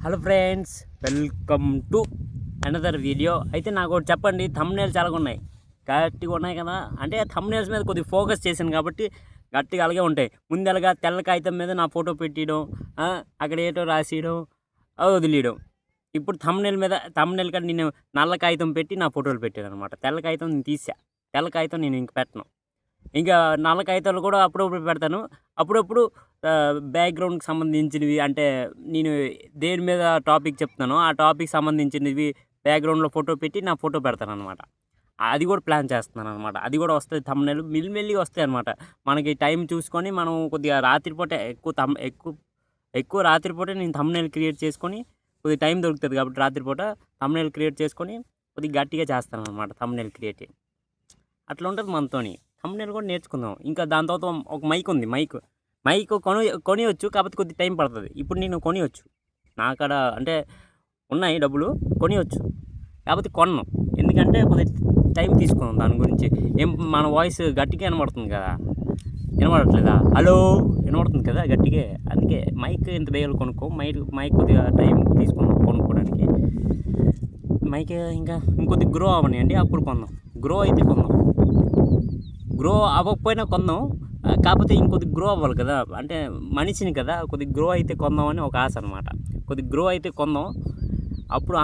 Hello friends, welcome to another video. అయితే నాకు ఒకటి చెప్పండి, థంబ్నెయిల్స్ చాలా ఉన్నాయి, గట్టిగా ఉన్నాయి కదా. అంటే థంబ్నెయిల్స్ మీద కొద్దిగా ఫోకస్ చేశాను కాబట్టి గట్టిగా అలాగే ఉంటాయి. ముందెలగా తెల్ల కాగితం మీద నా ఫోటో పెట్టడం, అక్కడ ఏటో రాసేయడం, అది వదిలేయడం. ఇప్పుడు థంబ్నెయిల్ కానీ నేను నల్ల కాగితం పెట్టి నా ఫోటోలు పెట్టాను అనమాట. తెల్ల కాగితం నేను తీసా, తెల్ల కాగితం నేను ఇంక పెట్టను. ఇంకా నల్ల కాగితాలు కూడా అప్పుడప్పుడు పెడతాను. అప్పుడప్పుడు బ్యాక్గ్రౌండ్కి సంబంధించినవి, అంటే నేను దేని మీద టాపిక్ చెప్తున్నానో ఆ టాపిక్ సంబంధించినవి బ్యాక్గ్రౌండ్లో ఫోటో పెట్టి నా ఫోటో పెడతాను అనమాట. అది కూడా ప్లాన్ చేస్తున్నాను అనమాట. అది కూడా వస్తుంది, థంబ్నెయిల్ మెల్లిమెల్లిగా వస్తాయి అనమాట. మనకి టైం చూసుకొని మనం కొద్దిగా రాత్రిపూట ఎక్కువ రాత్రిపూట నేను థంబ్నెయిల్ క్రియేట్ చేసుకొని, కొద్దిగా టైం దొరుకుతుంది కాబట్టి రాత్రిపూట థంబ్నెయిల్ క్రియేట్ చేసుకొని కొద్దిగా గట్టిగా చేస్తాను అనమాట థంబ్నెయిల్ క్రియేటింగ్. అట్లా ఉంటుంది మనతోని. థంబ్నెయిల్ కూడా నేర్చుకుందాం. ఇంకా దాని తర్వాత ఒక మైక్ ఉంది. మైక్ కొనివచ్చు, కాకపోతే కొద్ది టైం పడుతుంది. ఇప్పుడు నేను కొనివచ్చు, నాకాడ అంటే ఉన్నాయి డబ్బులు, కొనివచ్చు, కాకపోతే కొనను. ఎందుకంటే కొద్దిగా టైం తీసుకున్నాం దాని గురించి. మన వాయిస్ గట్టిగా వినబడుతుంది కదా, వినబడట్లేదా? హలో వినబడుతుంది కదా గట్టిగా. అందుకే మైక్ ఎంత వేయాలి కొనుక్కో. మైక్ కొద్దిగా టైం తీసుకున్నాం కొనుక్కోవడానికి. మైక్ ఇంకా ఇంకొద్దిగా గ్రో అవ్వనియండి, అప్పుడు కొందాం. గ్రో అయితే కొందాం, గ్రో అవ్వకపోయినా కొందాం. కాకపోతే ఇంకొద్దిగా గ్రో అవ్వాలి కదా, అంటే మనిషిని కదా, కొద్దిగా గ్రో అయితే కొందామని ఒక ఆశ అనమాట. కొద్దిగా గ్రో అయితే కొందాం, అప్పుడు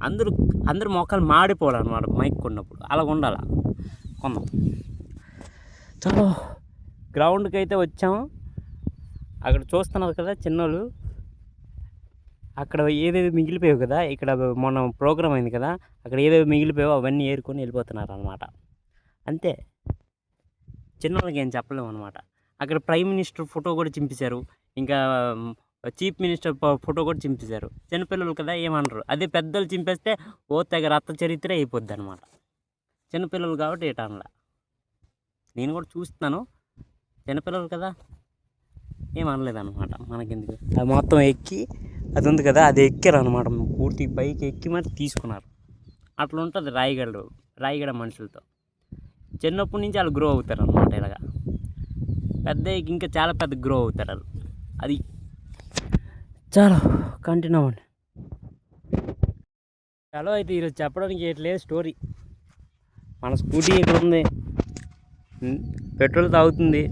అందరూ మొక్కలు మాడిపోవాలన్నమాట మైక్ కొన్నప్పుడు. అలా ఉండాలి, కొందాం. చలో గ్రౌండ్కి అయితే వచ్చాము. అక్కడ చూస్తున్నారు కదా చిన్నోళ్ళు, అక్కడ ఏదేవి మిగిలిపోయావు కదా, ఇక్కడ మొన్న ప్రోగ్రామ్ అయింది కదా, అక్కడ ఏదేవి మిగిలిపోయావో అవన్నీ ఏరుకొని వెళ్ళిపోతున్నారు అనమాట. అంతే, చిన్నోళ్ళకి ఏం చెప్పలేము అనమాట. అక్కడ ప్రైమ్ మినిస్టర్ ఫోటో కూడా చింపేశారు, ఇంకా చీఫ్ మినిస్టర్ ఫోటో కూడా చింపేశారు. చిన్నపిల్లలు కదా ఏమనరు. అదే పెద్దలు చింపేస్తే తెగ రక్త చరిత్ర అయిపోద్ది అనమాట. చిన్నపిల్లలు కాబట్టి ఏటనలా. నేను కూడా చూస్తున్నాను, చిన్నపిల్లలు కదా ఏమనలేదు అనమాట. మనకెందుకు, అది మొత్తం ఎక్కి అది ఉంది కదా, అది ఎక్కారు అనమాట. పూర్తి పైకి ఎక్కి మరి తీసుకున్నారు. అట్లా ఉంటుంది రాయగడ మనుషులతో. చిన్నప్పటి నుంచి వాళ్ళు గ్రో అవుతారు అనమాట. ఇలాగా పెద్ద ఇంకా చాలా పెద్ద గ్రో అవుతారు వాళ్ళు. అది చాలా కంటిన్యూ అవ్వండి. చాలా అయితే ఈరోజు చెప్పడానికి ఏట్లేదు స్టోరీ. మన స్కూటీ ఇక్కడ ఉంది, పెట్రోల్ తాగుతుంది.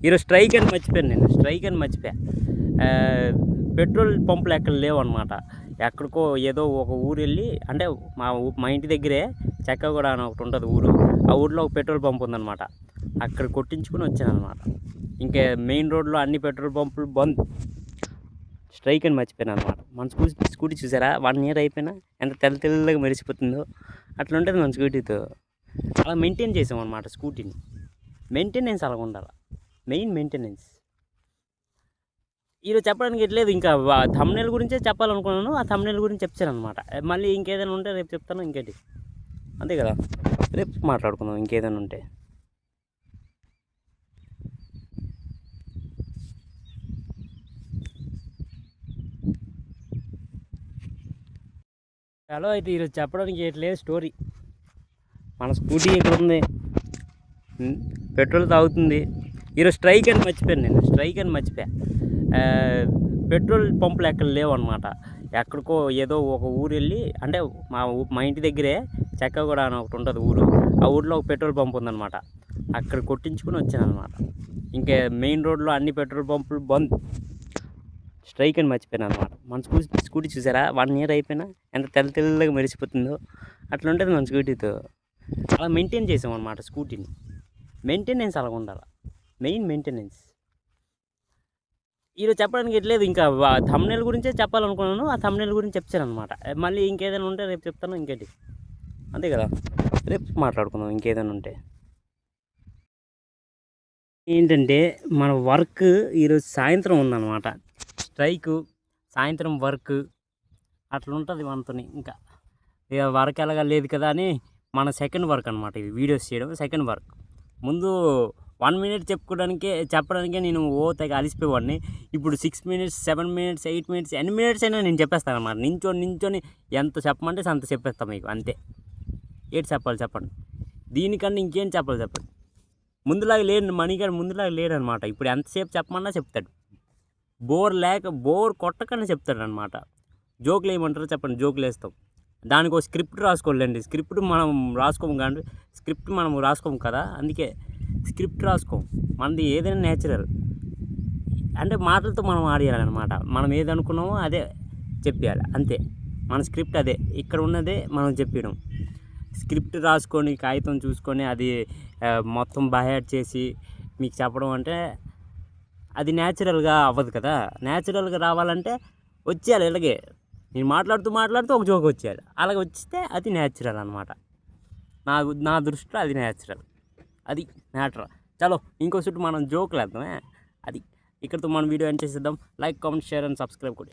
ఈరోజు స్ట్రైక్ అని మర్చిపోయా. పెట్రోల్ పంపులు ఎక్కడ లేవు అనమాట. ఎక్కడికో ఏదో ఒక ఊరు వెళ్ళి, అంటే మా ఇంటి దగ్గరే చెక్కగూడ అని ఒకటి ఉంటుంది ఊరు. ఆ ఊరిలో ఒక పెట్రోల్ పంప్ ఉందన్నమాట. అక్కడ కొట్టించుకుని వచ్చాను అనమాట. ఇంకా మెయిన్ రోడ్లో అన్ని పెట్రోల్ పంపులు బంద్. స్ట్రైక్ అని మర్చిపోయాను అనమాట. మన స్కూటీ చూసారా, 1 year అయిపోయినా ఎంత తెల్లగా మెరిసిపోతుందో. అట్లా ఉంటుంది మన స్కూటీతో. అలా మెయింటైన్ చేసాం అనమాట స్కూటీని. మెయింటెనెన్స్ అలా ఉండాలి, మెయిన్ మెయింటెనెన్స్. ఈరోజు చెప్పడానికి ఎట్లేదు, ఇంకా థంబ్నెయిల్ గురించే చెప్పాలనుకున్నాను. ఆ థంబ్నెయిల్ గురించి చెప్తాను అనమాట. మళ్ళీ ఇంకేదైనా ఉంటే రేపు చెప్తాను. ఇంకేంటి, అంతే కదా, రేపు మాట్లాడుకుందాం ఇంకేదైనా ఉంటే. హలో అయితే ఈరోజు చెప్పడానికి ఎట్లేదు స్టోరీ. మన స్కూటీ ఇక్కడ ఉంది, పెట్రోల్ తాగుతుంది. ఈరోజు స్ట్రైక్ అని మర్చిపోయా. పెట్రోల్ పంపులు ఎక్కడ లేవు అనమాట. ఎక్కడికో ఏదో ఒక ఊరు వెళ్ళి, అంటే మా ఇంటి దగ్గరే చెక్కగూడ అని ఒకటి ఉంటుంది ఊరు. ఆ ఊరిలో ఒక పెట్రోల్ పంప్ ఉందన్నమాట. అక్కడ కొట్టించుకుని వచ్చాను అనమాట. ఇంకా మెయిన్ రోడ్లో అన్ని పెట్రోల్ పంపులు బంద్. స్ట్రైక్ అని మర్చిపోయాను అనమాట. మన స్కూటీ చూసారా, 1 year అయిపోయినా ఎంత తెల్లగా మెరిసిపోతుందో. అట్లా ఉంటుంది మన స్కూటీతో. అలా మెయింటైన్ చేసాం అనమాట స్కూటీని. మెయింటెనెన్స్ అలా ఉండాలి, మెయిన్ మెయింటెనెన్స్. ఈరోజు చెప్పడానికి ఎట్లేదు, ఇంకా థంబ్నెయిల్ గురించే చెప్పాలనుకున్నాను. ఆ థంబ్నెయిల్ గురించి చెప్తాను అనమాట. మళ్ళీ ఇంకేదైనా ఉంటే రేపు చెప్తాను. ఇంకేంటి, అంతే కదా, రేపు మాట్లాడుకుందాం ఇంకేదైనా ఉంటే. ఏంటంటే మన వర్క్ ఈరోజు సాయంత్రం ఉందన్నమాట. స్ట్రైకు, సాయంత్రం వర్క్, అట్లా ఉంటుంది మనతోని. ఇంకా ఇక వర్క్ ఎలాగా లేదు కదా అని మన సెకండ్ వర్క్ అనమాట. ఇది వీడియోస్ చేయడం సెకండ్ వర్క్. ముందు 1 minute చెప్పడానికే నేను తెగ అలిసిపోయేవాడిని. ఇప్పుడు 6 minutes, 7 minutes, 8 minutes, ఎన్ని మినిట్స్ అయినా నేను చెప్పేస్తాను అనమాట. నించొని ఎంత చెప్పమంటే అంత చెప్పేస్తాను మీకు, అంతే. ఏంటి చెప్పాలి చెప్పండి, దీనికన్నా ఇంకేం చెప్పండి. ముందులాగా లేడు మణిగాడు, ముందులాగా లేడు అనమాట. ఇప్పుడు ఎంతసేపు చెప్పమన్నా చెప్తాడు. బోర్ కొట్టకనే చెప్తాడనమాట. జోకులు ఏమంటారో చెప్పండి, జోకులు వేస్తాం. దానికి ఒక స్క్రిప్ట్ రాసుకోలేండి. స్క్రిప్ట్ మనం రాసుకోము కానీ స్క్రిప్ట్ మనం రాసుకోము కదా, అందుకే స్క్రిప్ట్ రాసుకోం. మనది ఏదైనా నేచురల్, అంటే మాటలతో మనం ఆడియాలన్నమాట. మనం ఏది అనుకున్నామో అదే చెప్పేయాలి, అంతే. మన స్క్రిప్ట్ అదే, ఇక్కడ ఉన్నదే మనం చెప్పడం. స్క్రిప్ట్ రాసుకొని కాగితం చూసుకొని అది మొత్తం బైహార్ట్ చేసి మీకు చెప్పడం అంటే అది న్యాచురల్గా అవ్వదు కదా. న్యాచురల్గా రావాలంటే వచ్చేయాలి ఇలాగే. నేను మాట్లాడుతూ ఒక జోక్ వచ్చేయాలి. అలాగే వచ్చితే అది న్యాచురల్ అనమాట. నా దృష్టిలో అది న్యాచురల్, అది మ్యాటర్. చలో ఇంకో చుట్టూ మనం జోకులు వేద్దామే. అది ఇక్కడితో మనం వీడియో ఎండ్ చేసేద్దాం. Like, comment, share and subscribe కూడా.